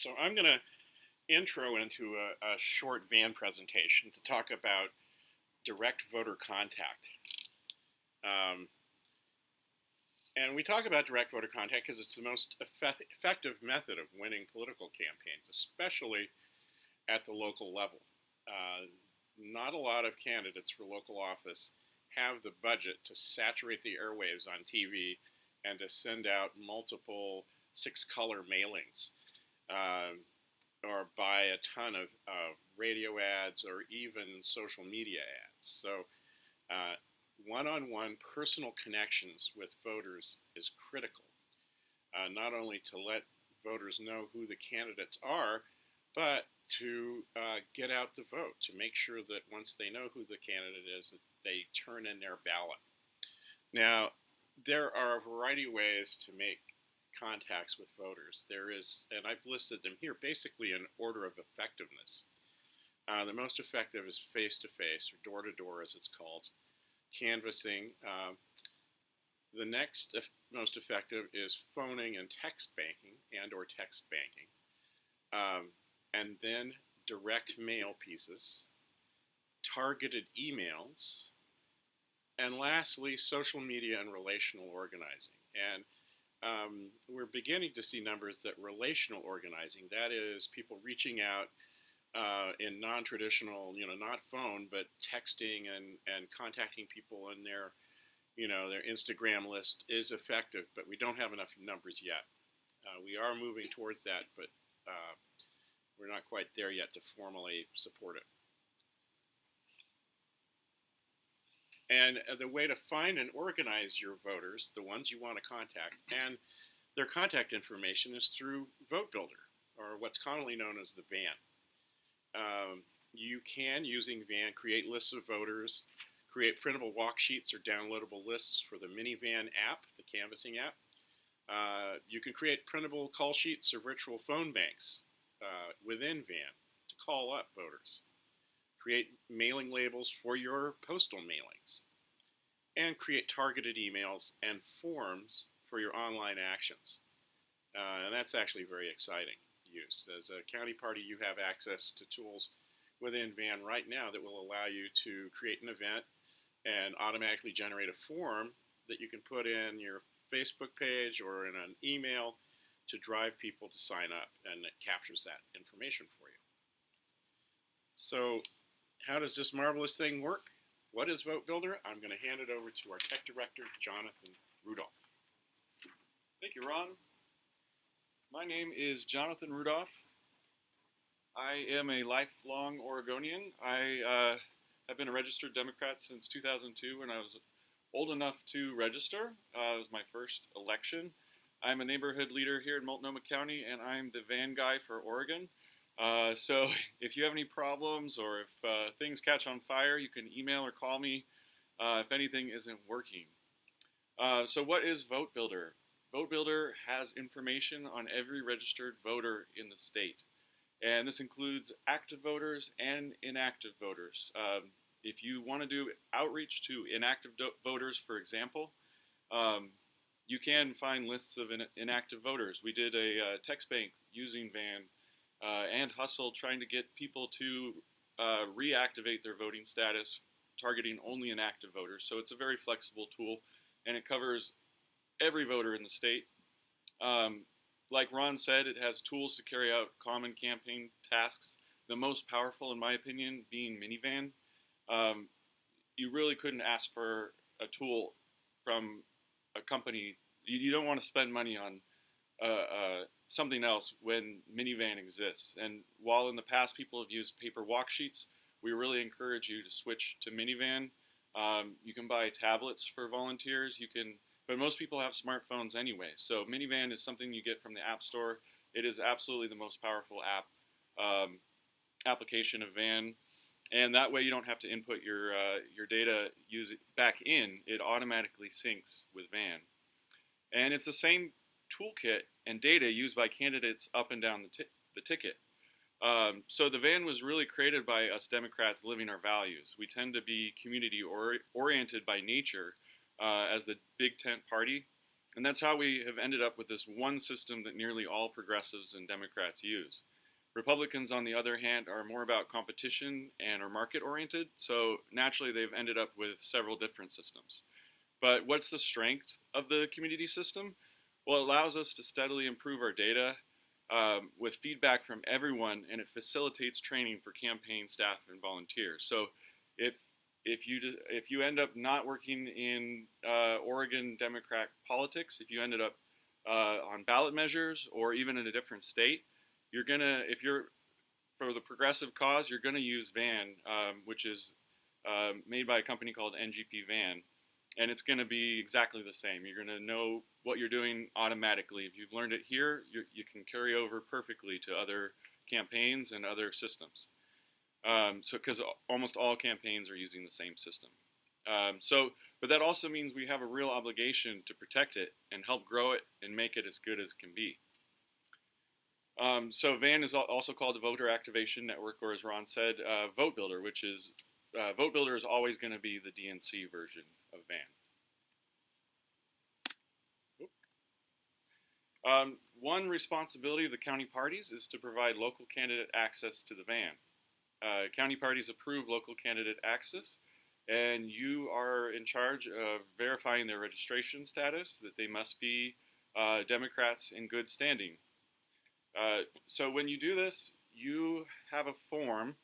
So I'm going to intro into a short van presentation to talk about direct voter contact. And we talk about direct voter contact because it's the most effective method of winning political campaigns, especially at the local level. Not a lot of candidates for local office have the budget to saturate the airwaves on TV and to send out multiple 6-color mailings or buy a ton of radio ads or even social media ads. So one-on-one personal connections with voters is critical, not only to let voters know who the candidates are, but to get out the vote, to make sure that once they know who the candidate is, that they turn in their ballot. Now, there are a variety of ways to make contacts with voters. There is, and I've listed them here, basically in order of effectiveness. The most effective is face-to-face, or door-to-door as it's called, canvassing. The next most effective is phoning and text banking, or text banking. And then direct mail pieces, targeted emails, and lastly, social media and relational organizing. And we're beginning to see numbers that relational organizing, that is people reaching out in non-traditional, not phone, but texting and contacting people in their Instagram list is effective, but we don't have enough numbers yet. We are moving towards that, but we're not quite there yet to formally support it. And the way to find and organize your voters, the ones you want to contact, and their contact information is through VoteBuilder, or what's commonly known as the van. You can, using van, create lists of voters, create printable walk sheets or downloadable lists for the minivan app, the canvassing app. You can create printable call sheets or virtual phone banks within van to call up voters. Create mailing labels for your postal mailings, and create targeted emails and forms for your online actions. And that's actually very exciting use. As a county party, you have access to tools within van right now that will allow you to create an event and automatically generate a form that you can put in your Facebook page or in an email to drive people to sign up, and it captures that information for you. So how does this marvelous thing work? What is VoteBuilder? I'm going to hand it over to our tech director, Jonathan Rudolph. Thank you, Ron. My name is Jonathan Rudolph. I am a lifelong Oregonian. I have been a registered Democrat since 2002 when I was old enough to register. It was my first election. I'm a neighborhood leader here in Multnomah County, and I'm the van guy for Oregon. So if you have any problems or if things catch on fire, you can email or call me if anything isn't working. So what is VoteBuilder? VoteBuilder has information on every registered voter in the state. And this includes active voters and inactive voters. If you want to do outreach to inactive voters, for example, you can find lists of inactive voters. We did a text bank using Van and Hustle, trying to get people to reactivate their voting status, targeting only inactive voters. So it's a very flexible tool, and it covers every voter in the state. Like Ron said, it has tools to carry out common campaign tasks. The most powerful, in my opinion, being Minivan. You really couldn't ask for a tool from a company. You don't want to spend money on something else when Minivan exists. And while in the past people have used paper walk sheets, we really encourage you to switch to Minivan. You can buy tablets for volunteers. But most people have smartphones anyway. So Minivan is something you get from the App Store. It is absolutely the most powerful application of Van. And that way you don't have to input your data, use it back in. It automatically syncs with Van. And it's the same toolkit and data used by candidates up and down the ticket. So the Van was really created by us Democrats living our values. We tend to be community oriented by nature as the big tent party. And that's how we have ended up with this one system that nearly all progressives and Democrats use. Republicans, on the other hand, are more about competition and are market oriented, so naturally they've ended up with several different systems. But what's the strength of the community system? Well, it allows us to steadily improve our data with feedback from everyone, and it facilitates training for campaign staff and volunteers. So if if you end up not working in Oregon Democrat politics, if you ended up on ballot measures or even in a different state, you're gonna, if you're for the progressive cause, you're gonna use VAN, which is made by a company called NGP VAN, and it's going to be exactly the same. You're going to know what you're doing automatically. If you've learned it here, you can carry over perfectly to other campaigns and other systems. Because almost all campaigns are using the same system. But that also means we have a real obligation to protect it and help grow it and make it as good as it can be. So VAN is also called the Voter Activation Network, or as Ron said, VoteBuilder, which is VoteBuilder is always going to be the DNC version of VAN. One responsibility of the county parties is to provide local candidate access to the VAN. County parties approve local candidate access, and you are in charge of verifying their registration status, that they must be Democrats in good standing. So when you do this, you have a form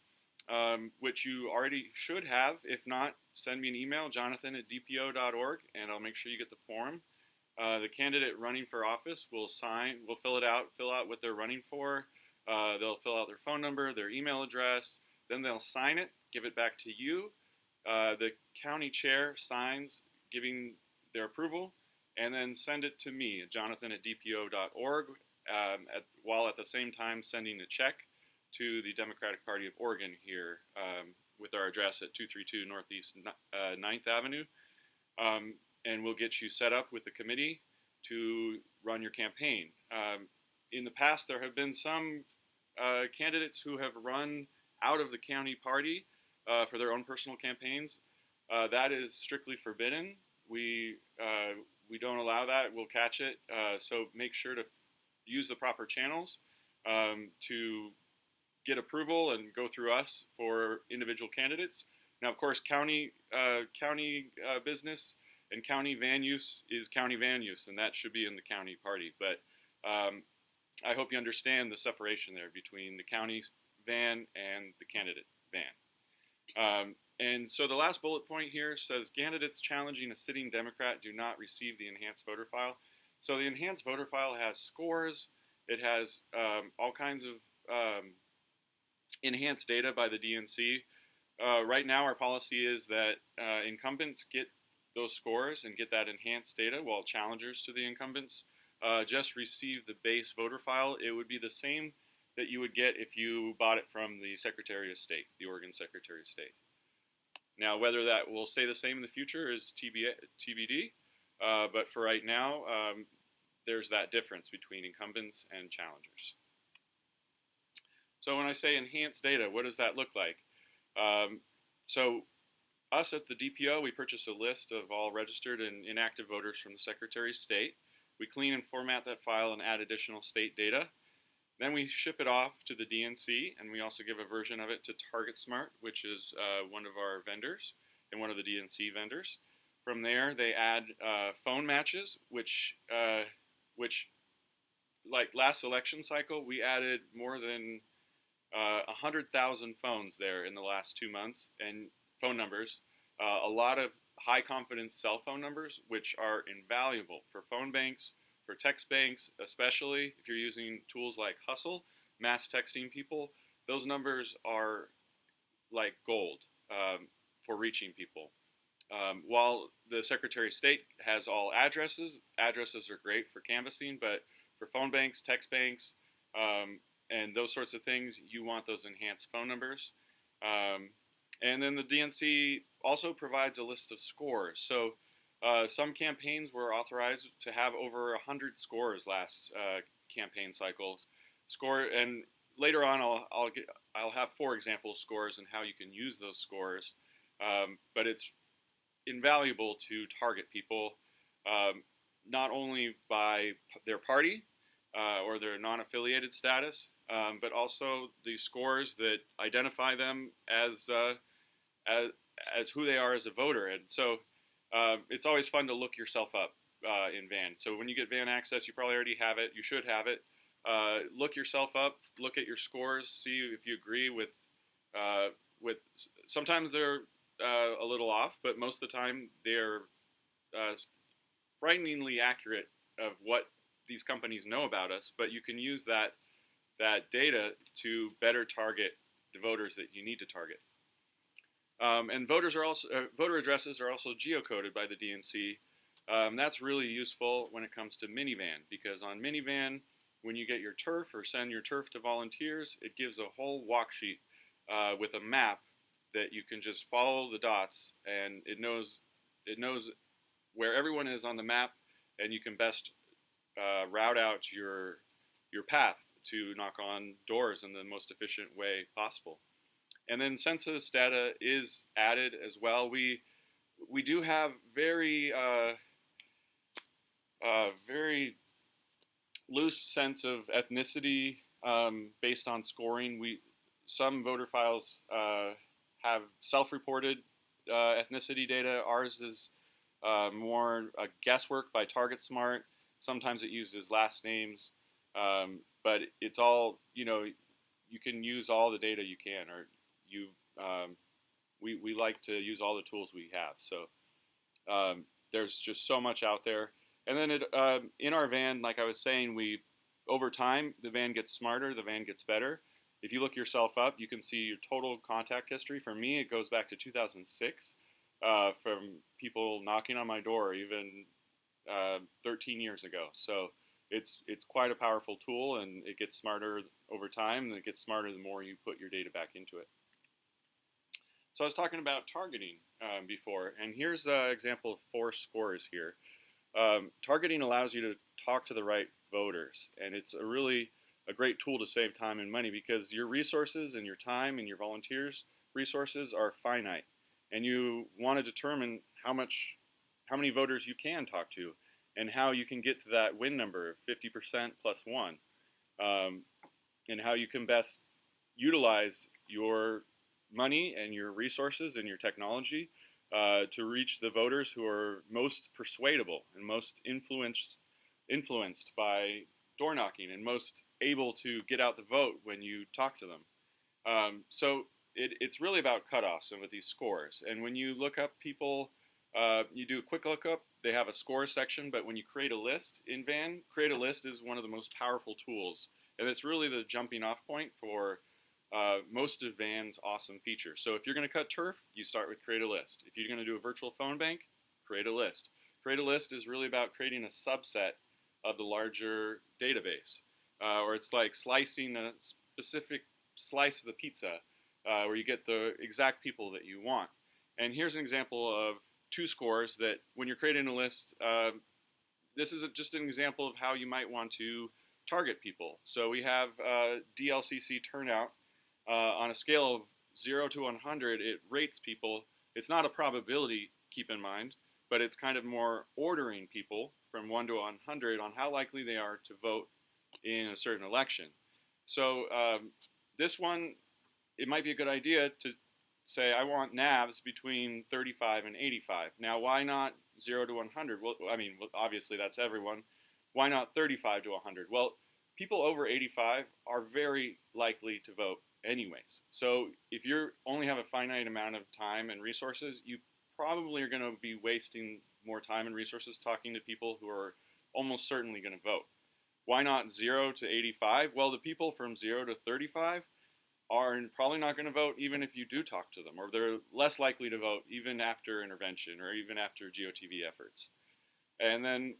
which you already should have. If not, send me an email, jonathan@dpo.org, and I'll make sure you get the form. The candidate running for office will fill out what they're running for. They'll fill out their phone number, their email address, then they'll sign it, give it back to you. The county chair signs, giving their approval, and then send it to me, jonathan@dpo.org, while at the same time sending a check to the Democratic Party of Oregon here with our address at 232 Northeast 9th Avenue. And we'll get you set up with the committee to run your campaign. In the past, there have been some candidates who have run out of the county party for their own personal campaigns. That is strictly forbidden. We don't allow that. We'll catch it. So make sure to use the proper channels to get approval and go through us for individual candidates. Now, of course, county business and county van use is county van use, and that should be in the county party. But I hope you understand the separation there between the county van and the candidate van. And so the last bullet point here says candidates challenging a sitting Democrat do not receive the enhanced voter file. So the enhanced voter file has scores. It has all kinds of enhanced data by the DNC. Right now, our policy is that incumbents get those scores and get that enhanced data, while challengers to the incumbents just receive the base voter file. It would be the same that you would get if you bought it from the Secretary of State, the Oregon Secretary of State. Now, whether that will stay the same in the future is TBD, but for right now, there's that difference between incumbents and challengers. So when I say enhanced data, what does that look like? So us at the DPO, we purchase a list of all registered and inactive voters from the Secretary of State. We clean and format that file and add additional state data. Then we ship it off to the DNC, and we also give a version of it to TargetSmart, which is one of our vendors and one of the DNC vendors. From there, they add phone matches, which like last election cycle, we added more than 100,000 phones there in the last 2 months, and phone numbers. A lot of high confidence cell phone numbers, which are invaluable for phone banks, for text banks, especially if you're using tools like Hustle, mass texting people. Those numbers are like gold for reaching people. While the Secretary of State has all addresses are great for canvassing, but for phone banks, text banks, and those sorts of things, you want those enhanced phone numbers. And then the DNC also provides a list of scores. So some campaigns were authorized to have over 100 scores last campaign cycles. And later on, I'll have 4 example scores and how you can use those scores. But it's invaluable to target people. not only by their party or their non-affiliated status, but also the scores that identify them as, as who they are as a voter. And so it's always fun to look yourself up in Van. So when you get Van Access, you probably already have it. You should have it. Look yourself up. Look at your scores. See if you agree with. Sometimes they're a little off, but most of the time they're frighteningly accurate of what these companies know about us. But you can use that data to better target the voters that you need to target. And voter addresses are also geocoded by the DNC. That's really useful when it comes to minivan, because on minivan, when you get your turf or send your turf to volunteers, it gives a whole walk sheet with a map that you can just follow the dots, and it knows where everyone is on the map, and you can best route out your path to knock on doors in the most efficient way possible. And then census data is added as well. We do have very loose sense of ethnicity based on scoring. Some voter files have self-reported ethnicity data. Ours is more guesswork by TargetSmart. Sometimes it uses last names, but it's all, you can use all the data you can, or we like to use all the tools we have. So there's just so much out there. And then in our van, like I was saying, over time, the van gets smarter, the van gets better. If you look yourself up, you can see your total contact history. For me, it goes back to 2006 from people knocking on my door even 13 years ago. So it's quite a powerful tool, and it gets smarter over time, and it gets smarter the more you put your data back into it. So I was talking about targeting before, and here's an example of 4 scores here. Targeting allows you to talk to the right voters, and it's a great tool to save time and money, because your resources and your time and your volunteers' resources are finite, and you want to determine how many voters you can talk to, and how you can get to that win number of 50% plus 1, and how you can best utilize your money and your resources and your technology to reach the voters who are most persuadable and most influenced by door knocking, and most able to get out the vote when you talk to them. So it's really about cutoffs and with these scores. And when you look up people, you do a quick lookup, they have a score section, but when you create a list in Van, create a list is one of the most powerful tools. And it's really the jumping off point for most of Van's awesome features. So if you're going to cut turf, you start with create a list. If you're going to do a virtual phone bank, create a list. Create a list is really about creating a subset of the larger database, or it's like slicing a specific slice of the pizza where you get the exact people that you want. And here's an example of 2 scores that when you're creating a list, this is just an example of how you might want to target people. So we have DLCC turnout. On a scale of 0 to 100, it rates people. It's not a probability, keep in mind, but it's kind of more ordering people from 1 to 100 on how likely they are to vote in a certain election. So this one, it might be a good idea to say, I want NAVs between 35 and 85. Now, why not 0 to 100? Well, I mean, obviously that's everyone. Why not 35 to 100? Well, people over 85 are very likely to vote anyways. So if you only have a finite amount of time and resources, you probably are going to be wasting more time and resources talking to people who are almost certainly going to vote. Why not 0 to 85? Well, the people from 0 to 35 are probably not going to vote even if you do talk to them, or they're less likely to vote even after intervention or even after GOTV efforts. And then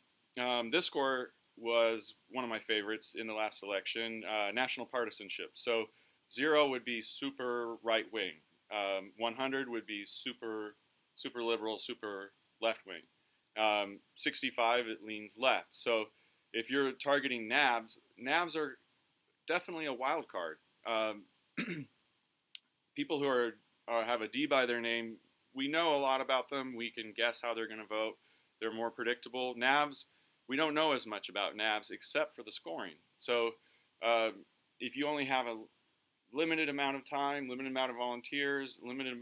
this score was one of my favorites in the last election, national partisanship. So 0 would be super right wing, 100 would be super liberal, super left wing, 65 it leans left. So if you're targeting NAVs are definitely a wild card. People who have a D by their name, we know a lot about them. We can guess how they're going to vote. They're more predictable. NAVs, we don't know as much about NAVs except for the scoring. So if you only have a limited amount of time, limited amount of volunteers, limited,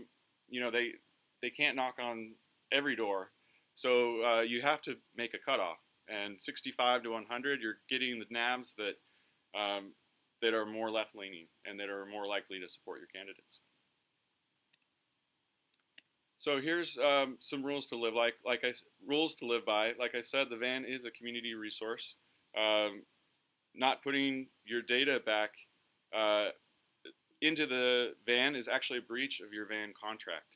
they can't knock on every door. So you have to make a cutoff. And 65 to 100, you're getting the NAVs that are more left-leaning and that are more likely to support your candidates. So here's some rules to live rules to live by. Like I said, the van is a community resource. Not putting your data back into the van is actually a breach of your van contract.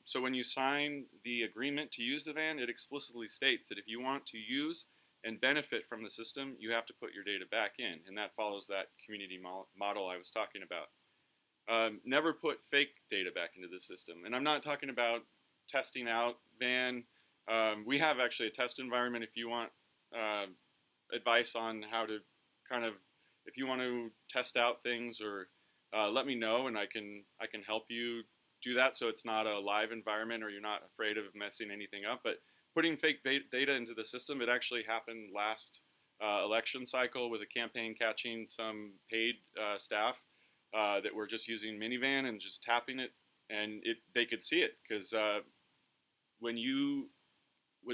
So when you sign the agreement to use the van, it explicitly states that if you want to use and benefit from the system, you have to put your data back in, and that follows that community model I was talking about. Never put fake data back into the system. And I'm not talking about testing out van. We have actually a test environment if you want advice on how to if you want to test out things, or let me know and I can help you do that so it's not a live environment or you're not afraid of messing anything up. But putting fake data into the system, it actually happened last election cycle with a campaign catching some paid staff that were just using minivan and just tapping it, and they could see it because when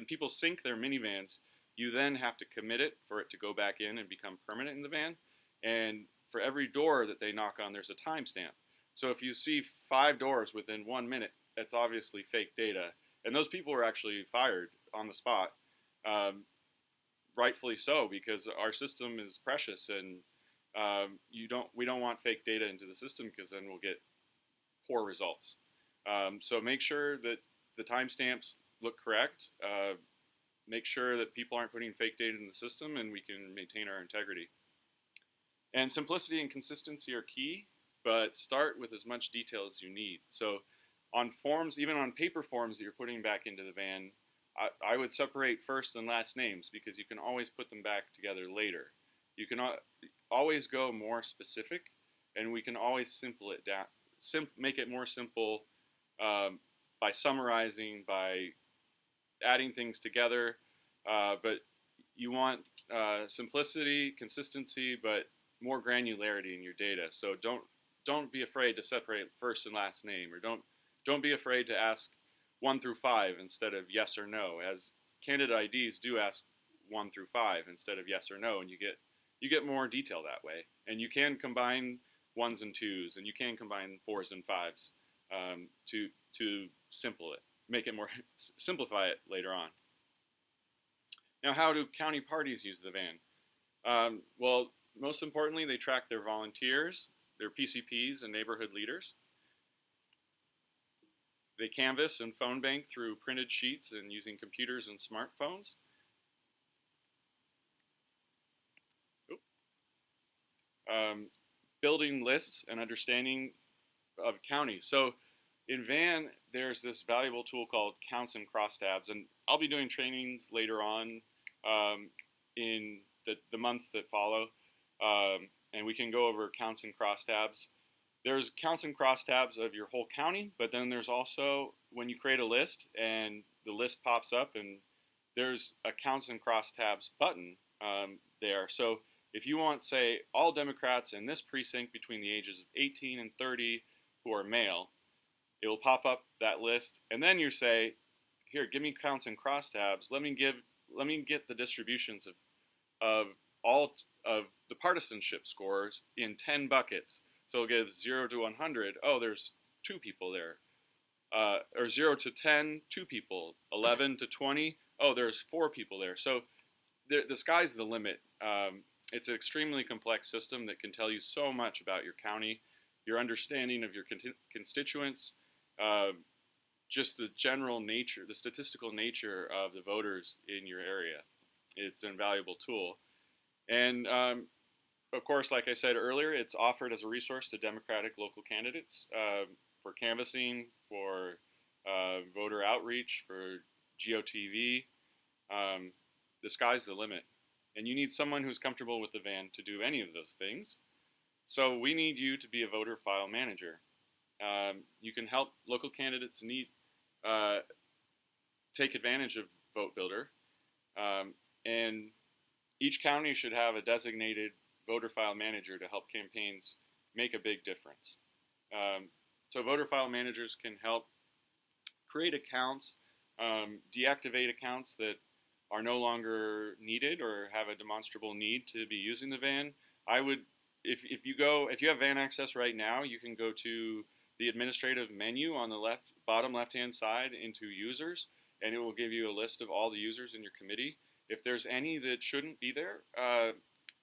people sync their minivans, you then have to commit it for it to go back in and become permanent in the van. And for every door that they knock on, there's a timestamp. So if you see 5 doors within 1 minute, that's obviously fake data. And those people were actually fired on the spot, rightfully so, because our system is precious, and we don't want fake data into the system because then we'll get poor results. So make sure that the timestamps look correct. Make sure that people aren't putting fake data in the system, and we can maintain our integrity. And simplicity and consistency are key, but start with as much detail as you need. So on forms, even on paper forms that you're putting back into the van, I would separate first and last names because you can always put them back together later. You can always go more specific, and we can always simple it down, make it more simple by summarizing, by adding things together. But you want simplicity, consistency, but more granularity in your data. So don't be afraid to separate first and last name, or don't be afraid to ask 1 through 5 instead of yes or no, as candidate IDs do ask 1 through 5 instead of yes or no, and you get more detail that way. And you can combine 1s and 2s, and you can combine 4s and 5s to make it more simplify it later on. Now, how do county parties use the van? Well, most importantly, they track their volunteers, their PCPs, and neighborhood leaders. They canvass and phone bank through printed sheets and using computers and smartphones. Building lists and understanding of counties. So in VAN, there's this valuable tool called counts and crosstabs, and I'll be doing trainings later on in the months that follow, and we can go over counts and crosstabs. There's counts and crosstabs of your whole county, but then there's also when you create a list and the list pops up, and there's a counts and crosstabs button there. So if you want, say, all Democrats in this precinct between the ages of 18 and 30 who are male, it will pop up that list, and then you say, here, give me counts and crosstabs. Let me get the distributions of all of the partisanship scores in 10 buckets. So it'll give 0 to 100. Oh, there's 2 people there. Or 0 to 10, 2 people. 11 to 20. Oh, there's 4 people there. So the sky's the limit. It's an extremely complex system that can tell you so much about your county, your understanding of your constituents, just the general nature, the statistical nature of the voters in your area. It's an invaluable tool. And of course, like I said earlier, it's offered as a resource to Democratic local candidates for canvassing, for voter outreach, for GOTV. The sky's the limit. And you need someone who's comfortable with the van to do any of those things. So we need you to be a voter file manager. You can help local candidates take advantage of VoteBuilder. And each county should have a designated voter file manager to help campaigns make a big difference. So voter file managers can help create accounts, deactivate accounts that are no longer needed or have a demonstrable need to be using the van. I would, if you have van access right now, you can go to the administrative menu on the bottom left-hand side into users, and it will give you a list of all the users in your committee. If there's any that shouldn't be there,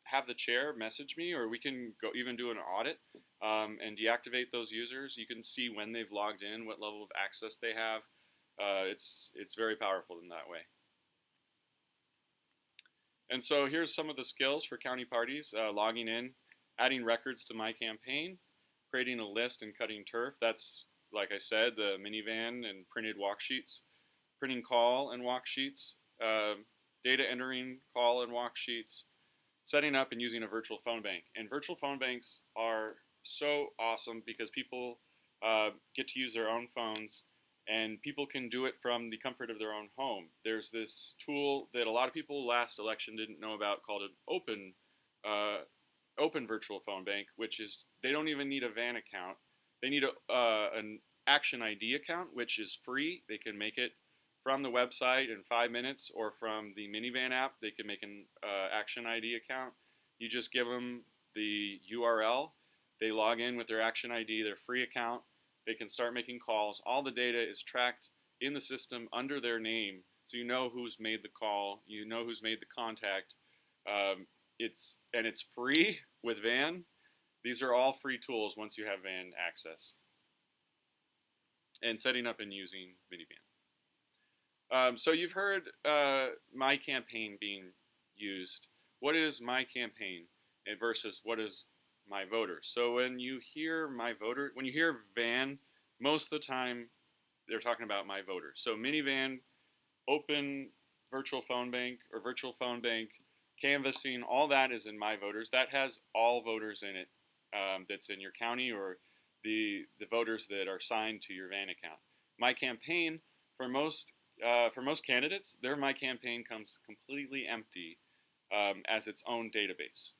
have the chair message me, or we can go even do an audit and deactivate those users. You can see when they've logged in, what level of access they have. It's very powerful in that way. And so here's some of the skills for county parties: logging in, adding records to My Campaign, creating a list and cutting turf. That's, like I said, the minivan and printed walk sheets, printing call and walk sheets, data entering call and walk sheets, setting up and using a virtual phone bank. And virtual phone banks are so awesome because people get to use their own phones, and people can do it from the comfort of their own home. There's this tool that a lot of people last election didn't know about called an open virtual phone bank, which is, they don't even need a van account. They need an Action ID account, which is free. They can make it from the website in 5 minutes, or from the minivan app, they can make an Action ID account. You just give them the URL. They log in with their Action ID, their free account. They can start making calls. All the data is tracked in the system under their name, so you know who's made the call, you know who's made the contact. It's free with Van. These are all free tools once you have Van access. And setting up and using minivan. So you've heard My Campaign being used. What is My Campaign versus what is My Voter? So when you hear when you hear Van, most of the time they're talking about My Voter. So minivan, open virtual phone bank or virtual phone bank, canvassing, all that is in My Voters. That has all voters in it that's in your county, or the voters that are signed to your Van account. My Campaign, for most candidates, their My Campaign comes completely empty as its own database.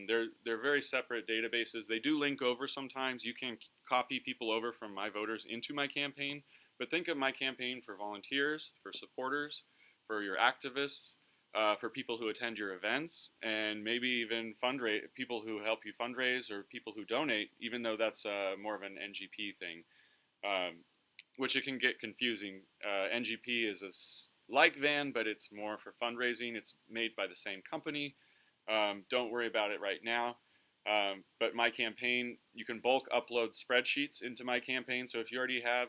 They're very separate databases. They do link over sometimes. You can copy people over from My Voters into My Campaign, but think of My Campaign for volunteers, for supporters, for your activists, for people who attend your events, and maybe even people who help you fundraise, or people who donate, even though that's more of an NGP thing, which it can get confusing. NGP is like Van, but it's more for fundraising. It's made by the same company. Don't worry about it right now. But My Campaign, you can bulk upload spreadsheets into My Campaign. So if you already have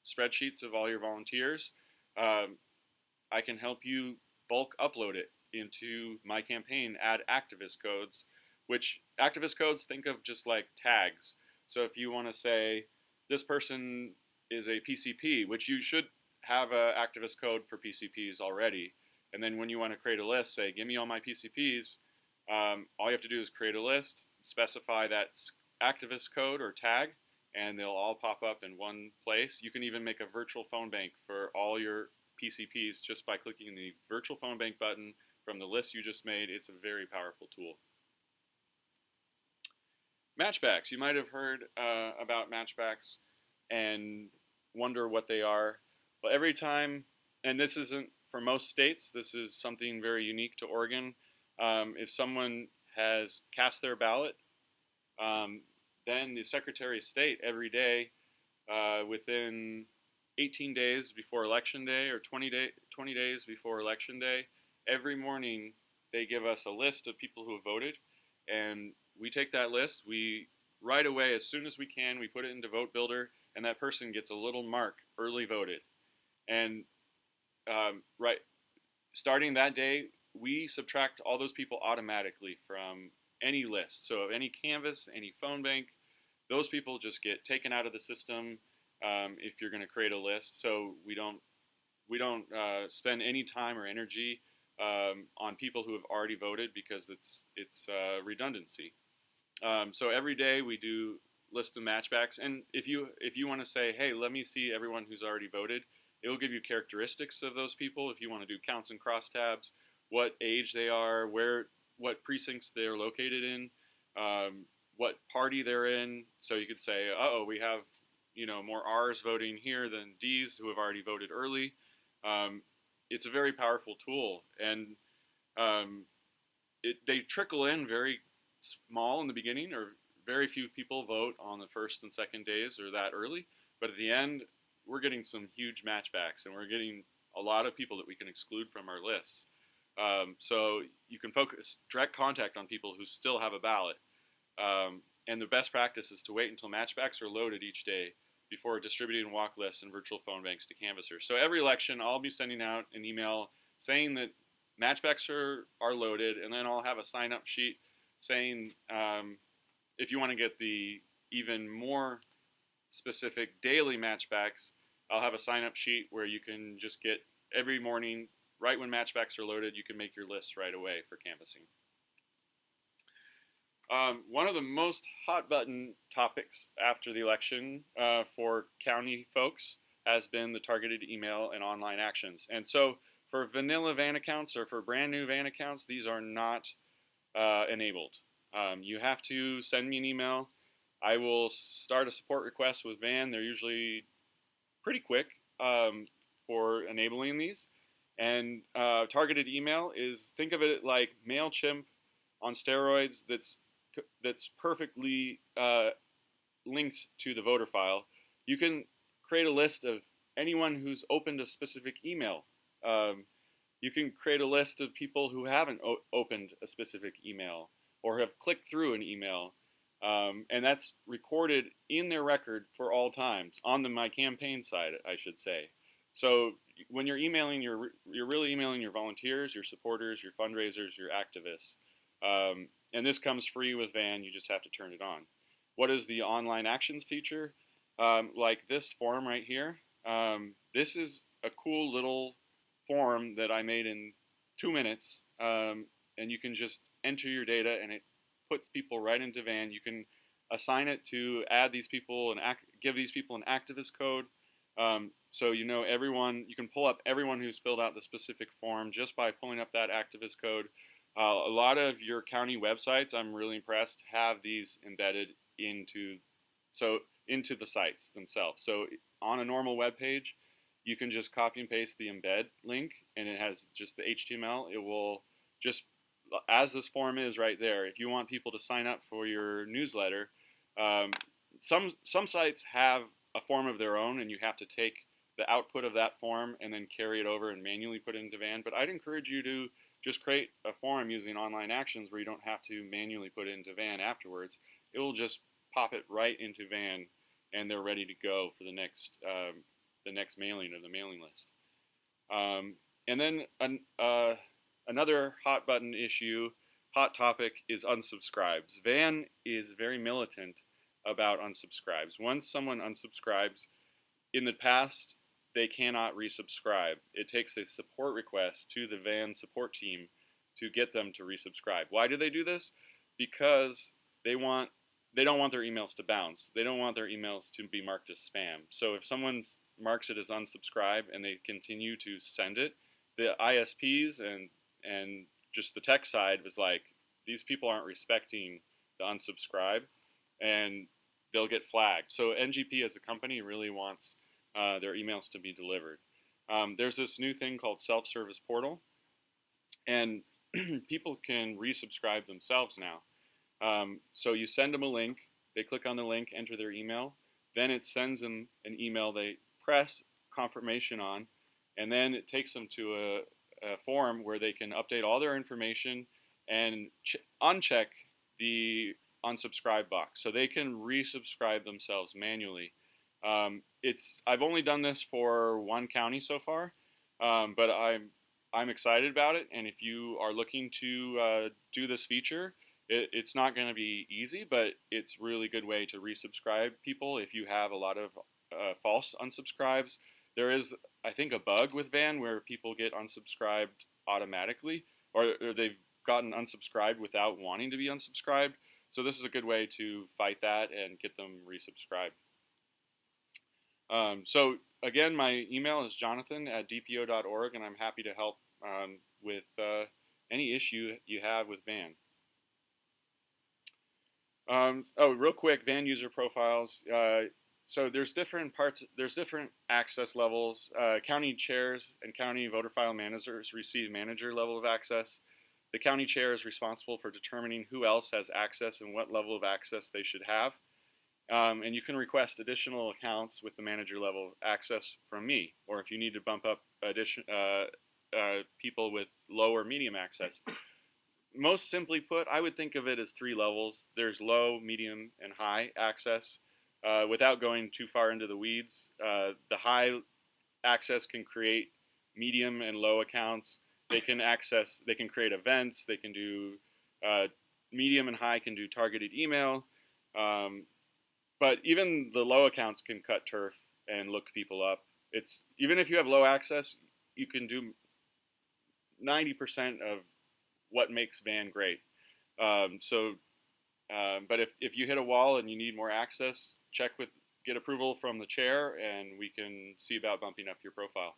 spreadsheets of all your volunteers, I can help you bulk upload it into My Campaign. Add activist codes, which activist codes, think of just like tags. So if you want to say this person is a PCP, which you should have an activist code for PCPs already, and then when you want to create a list, say give me all my PCPs, all you have to do is create a list, specify that activist code or tag, and they'll all pop up in one place. You can even make a virtual phone bank for all your PCPs just by clicking the virtual phone bank button from the list you just made. It's a very powerful tool. Matchbacks. You might have heard about Matchbacks and wonder what they are. Well, every time, and this isn't for most states, this is something very unique to Oregon. If someone has cast their ballot, then the Secretary of State every day within 18 days before Election Day, or 20 days before Election Day, every morning they give us a list of people who have voted, and we take that list, we right away, as soon as we can, we put it into VoteBuilder, and that person gets a little mark, early voted. And starting that day, we subtract all those people automatically from any list. So of any canvas, any phone bank, those people just get taken out of the system if you're going to create a list. So we don't spend any time or energy on people who have already voted, because it's redundancy. So every day we do list of matchbacks, and if you want to say, hey, let me see everyone who's already voted, it will give you characteristics of those people if you want to do counts and crosstabs, what age they are, what precincts they're located in, what party they're in. So you could say, oh, we have more R's voting here than D's who have already voted early. It's a very powerful tool, and they trickle in very small in the beginning, or very few people vote on the first and second days or that early. But at the end, we're getting some huge matchbacks, and we're getting a lot of people that we can exclude from our lists. So you can focus direct contact on people who still have a ballot. And the best practice is to wait until matchbacks are loaded each day before distributing walk lists and virtual phone banks to canvassers. So every election, I'll be sending out an email saying that matchbacks are loaded, and then I'll have a sign-up sheet saying if you want to get the even more specific daily matchbacks, I'll have a sign-up sheet where you can just get every morning, right when matchbacks are loaded, you can make your list right away for canvassing. One of the most hot button topics after the election for county folks has been the targeted email and online actions. And so for vanilla van accounts or for brand new van accounts, these are not enabled. You have to send me an email. I will start a support request with Van. They're usually pretty quick for enabling these. And targeted email is, think of it like MailChimp on steroids that's perfectly linked to the voter file. You can create a list of anyone who's opened a specific email. You can create a list of people who haven't opened a specific email or have clicked through an email. And that's recorded in their record for all times, on the My Campaign side, I should say. So when you're emailing, you're really emailing your volunteers, your supporters, your fundraisers, your activists. And this comes free with Van, you just have to turn it on. What is the online actions feature? Like this form right here. This is a cool little form that I made in 2 minutes. And you can just enter your data and it puts people right into Van. You can assign it to add these people and give these people an activist code. So you know everyone, you can pull up everyone who's filled out the specific form just by pulling up that activist code. A lot of your county websites, I'm really impressed, have these embedded into the sites themselves. So on a normal web page, you can just copy and paste the embed link, and it has just the HTML. It will just, as this form is right there, if you want people to sign up for your newsletter, some sites have a form of their own, and you have to take the output of that form and then carry it over and manually put it into Van. But I'd encourage you to just create a form using online actions where you don't have to manually put it into Van afterwards. It will just pop it right into Van, and they're ready to go for the next mailing of the mailing list. And then another hot button issue, hot topic, is unsubscribes. Van is very militant about unsubscribes. Once someone unsubscribes, in the past, they cannot resubscribe. It takes a support request to the Van support team to get them to resubscribe. Why do they do this? Because they don't want their emails to bounce. They don't want their emails to be marked as spam. So if someone marks it as unsubscribe and they continue to send it, the ISPs and just the tech side was like, these people aren't respecting the unsubscribe, and they'll get flagged. So NGP as a company really wants their emails to be delivered. There's this new thing called self-service portal, and people can resubscribe themselves now. So you send them a link, they click on the link, enter their email, then it sends them an email they press confirmation on, and then it takes them to a form where they can update all their information and uncheck the unsubscribe box, so they can resubscribe themselves manually. I've only done this for one county so far, but I'm excited about it. And if you are looking to do this feature, it's not going to be easy, but it's a really good way to resubscribe people if you have a lot of false unsubscribes. There is, I think, a bug with Van where people get unsubscribed automatically, or they've gotten unsubscribed without wanting to be unsubscribed. So this is a good way to fight that and get them resubscribed. So again, my email is jonathan@dpo.org, and I'm happy to help with any issue you have with Van. Real quick, Van user profiles. So there's different access levels. County chairs and county voter file managers receive manager level of access. The county chair is responsible for determining who else has access and what level of access they should have. And you can request additional accounts with the manager level access from me, or if you need to bump up people with low or medium access. Most simply put, I would think of it as 3 levels. There's low, medium, and high access. Without going too far into the weeds, the high access can create medium and low accounts. They can create events. They can do medium and high can do targeted email. But even the low accounts can cut turf and look people up. Even if you have low access, you can do 90% of what makes Van great. But if you hit a wall and you need more access, get approval from the chair, and we can see about bumping up your profile.